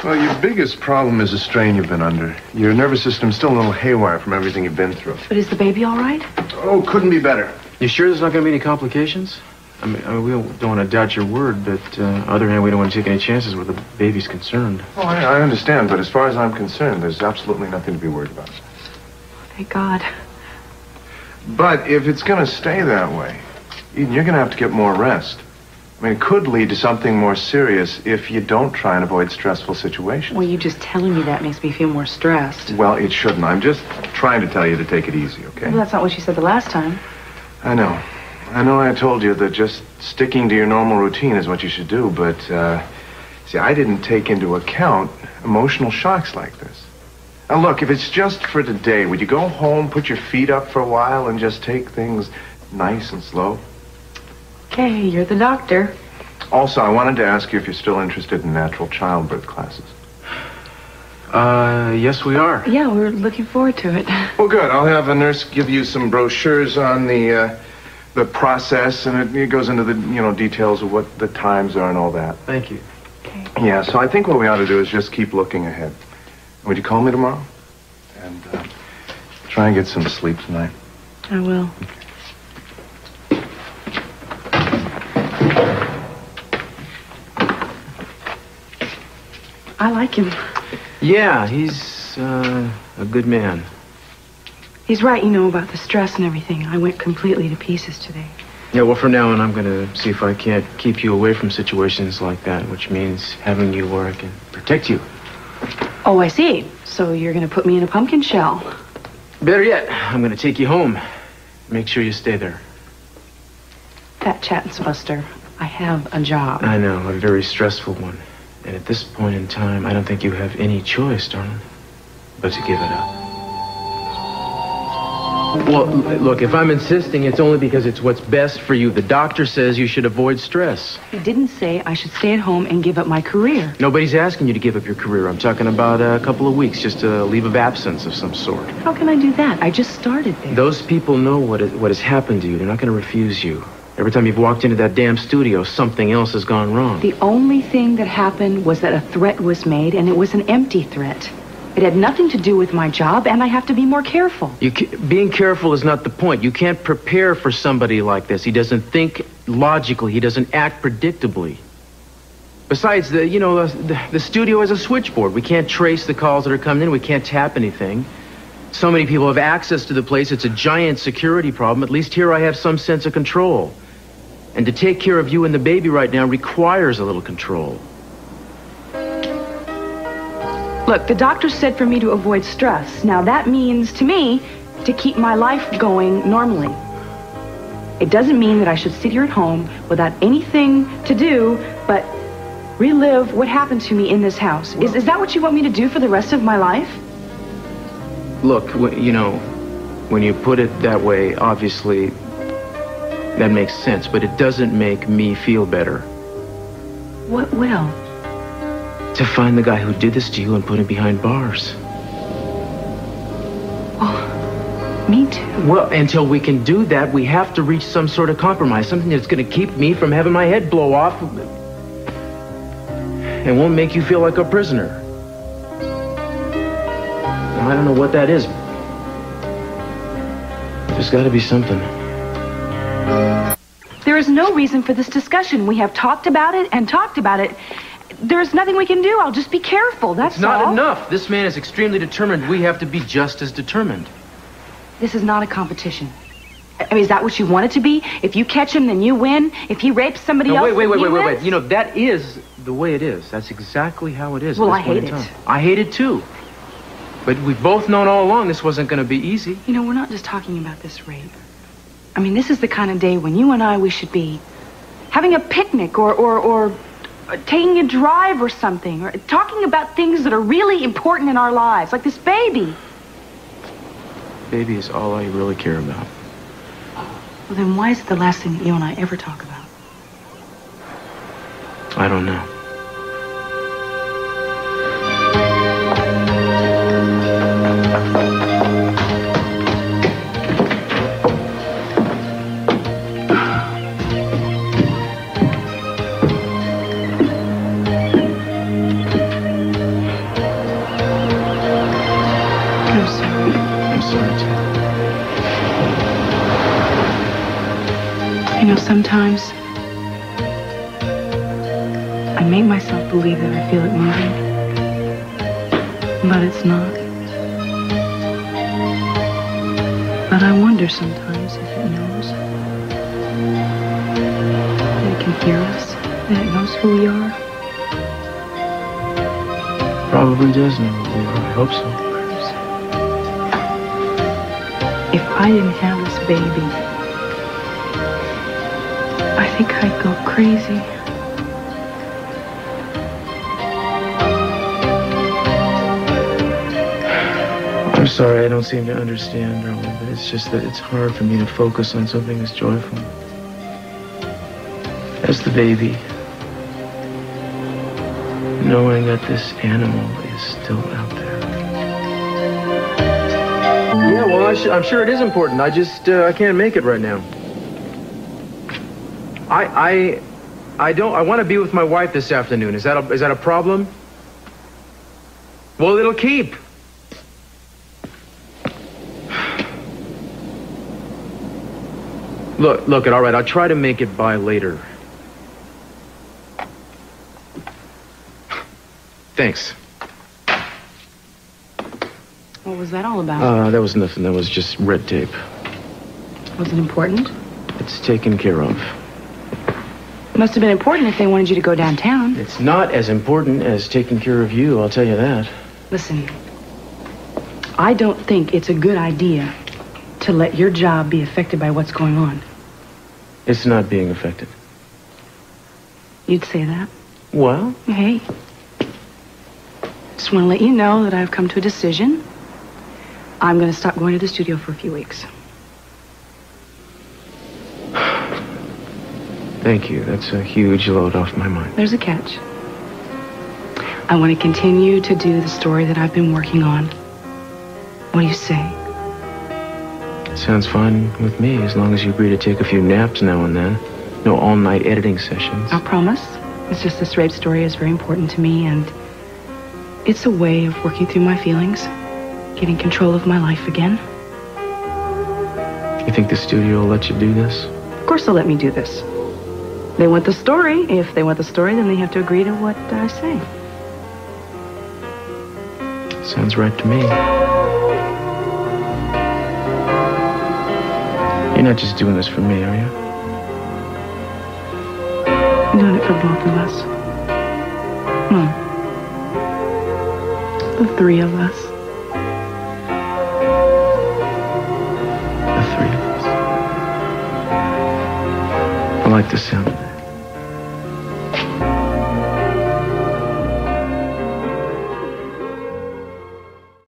Well, your biggest problem is the strain you've been under. Your nervous system's still a little haywire from everything you've been through. But is the baby all right? Oh, couldn't be better. You sure there's not going to be any complications? I mean, we don't want to doubt your word, but on the other hand, we don't want to take any chances where the baby's concerned. Oh, I understand, but as far as I'm concerned, there's absolutely nothing to be worried about. Thank God. But if it's going to stay that way, Eden, you're going to have to get more rest. I mean, it could lead to something more serious if you don't try and avoid stressful situations. Well, you just telling me that makes me feel more stressed. Well, it shouldn't. I'm just trying to tell you to take it easy, okay? Well, that's not what you said the last time. I know. I told you that just sticking to your normal routine is what you should do, but, see, I didn't take into account emotional shocks like this. Now, look, if it's just for today, would you go home, put your feet up for a while, and just take things nice and slow? Okay, you're the doctor. Also, I wanted to ask you if you're still interested in natural childbirth classes. Yes, we are. Yeah, we're looking forward to it. Well, good. I'll have a nurse give you some brochures on the process, and it goes into the, details of what the times are and all that. Thank you. Okay. Yeah, so I think what we ought to do is just keep looking ahead. Would you call me tomorrow? And try and get some sleep tonight. I will. I like him. Yeah, he's a good man. He's right, about the stress and everything. I went completely to pieces today. Yeah, well, from now on, I'm going to see if I can't keep you away from situations like that, which means having you where I can protect you. Oh, I see. So you're going to put me in a pumpkin shell. Better yet, I'm going to take you home. Make sure you stay there. Fat Chat's Buster, I have a job. I know, a very stressful one. And at this point in time, I don't think you have any choice, darling, but to give it up. Well, look, if I'm insisting, it's only because it's what's best for you. The doctor says you should avoid stress. He didn't say I should stay at home and give up my career. Nobody's asking you to give up your career. I'm talking about a couple of weeks, just a leave of absence of some sort. How can I do that? I just started there. Those people know what has happened to you. They're not going to refuse you. Every time you've walked into that damn studio, something else has gone wrong. The only thing that happened was that a threat was made, and it was an empty threat. It had nothing to do with my job, and I have to be more careful. Being careful is not the point. You can't prepare for somebody like this. He doesn't think logically. He doesn't act predictably. Besides, the studio is a switchboard. We can't trace the calls that are coming in. We can't tap anything. So many people have access to the place. It's a giant security problem. At least here I have some sense of control. And to take care of you and the baby right now requires a little control. Look, the doctor said for me to avoid stress. Now, that means, to me, to keep my life going normally. It doesn't mean that I should sit here at home without anything to do but relive what happened to me in this house. Is that what you want me to do for the rest of my life? Look, when you put it that way, obviously, that makes sense, but it doesn't make me feel better. What will? To find the guy who did this to you and put him behind bars. Oh, me too. Well, until we can do that, we have to reach some sort of compromise, something that's going to keep me from having my head blow off and won't make you feel like a prisoner. I don't know what that is. There's got to be something. There is no reason for this discussion. We have talked about it and talked about it. There's nothing we can do. I'll just be careful, that's all. It's not enough. This man is extremely determined. We have to be just as determined. This is not a competition. I mean, is that what you want it to be? If you catch him, then you win. If he rapes somebody else, wait. then he wins? That is the way it is. That's exactly how it is. Well, I hate it. I hate it too. But we've both known all along this wasn't going to be easy. We're not just talking about this rape. I mean, this is the kind of day when you and I, we should be having a picnic or taking a drive or something, or talking about things that are really important in our lives, like this baby. Baby is all I really care about. Well, then why is it the last thing that you and I ever talk about? I don't know. Sometimes I make myself believe that I feel it moving, but it's not. But I wonder sometimes if it knows. That it can hear us, that it knows who we are. Probably does know who we are. I hope so. Cruz, if I didn't have this baby, I think I'd go crazy. I'm sorry, I don't seem to understand, darling, but it's just that it's hard for me to focus on something as joyful as the baby. Knowing that this animal is still out there. Yeah, well, I'm sure it is important. I just, I can't make it right now. I want to be with my wife this afternoon. Is that a problem? Well, it'll keep. Look, all right, I'll try to make it by later. Thanks. What was that all about? That was nothing. That was just red tape. Was it important? It's taken care of. It must have been important if they wanted you to go downtown. It's not as important as taking care of you, I'll tell you that. Listen, I don't think it's a good idea to let your job be affected by what's going on. It's not being affected. You'd say that? Well? Hey, just want to let you know that I've come to a decision. I'm going to stop going to the studio for a few weeks. Thank you. That's a huge load off my mind. There's a catch. I want to continue to do the story that I've been working on. What do you say? Sounds fine with me, as long as you agree to take a few naps now and then. No all-night editing sessions. I'll promise. It's just this rape story is very important to me, and it's a way of working through my feelings, getting control of my life again. You think the studio will let you do this? Of course they'll let me do this. They want the story. If they want the story, then they have to agree to what I say. Sounds right to me. You're not just doing this for me, are you? I'm doing it for both of us. The three of us. The three of us. I like the sound of that.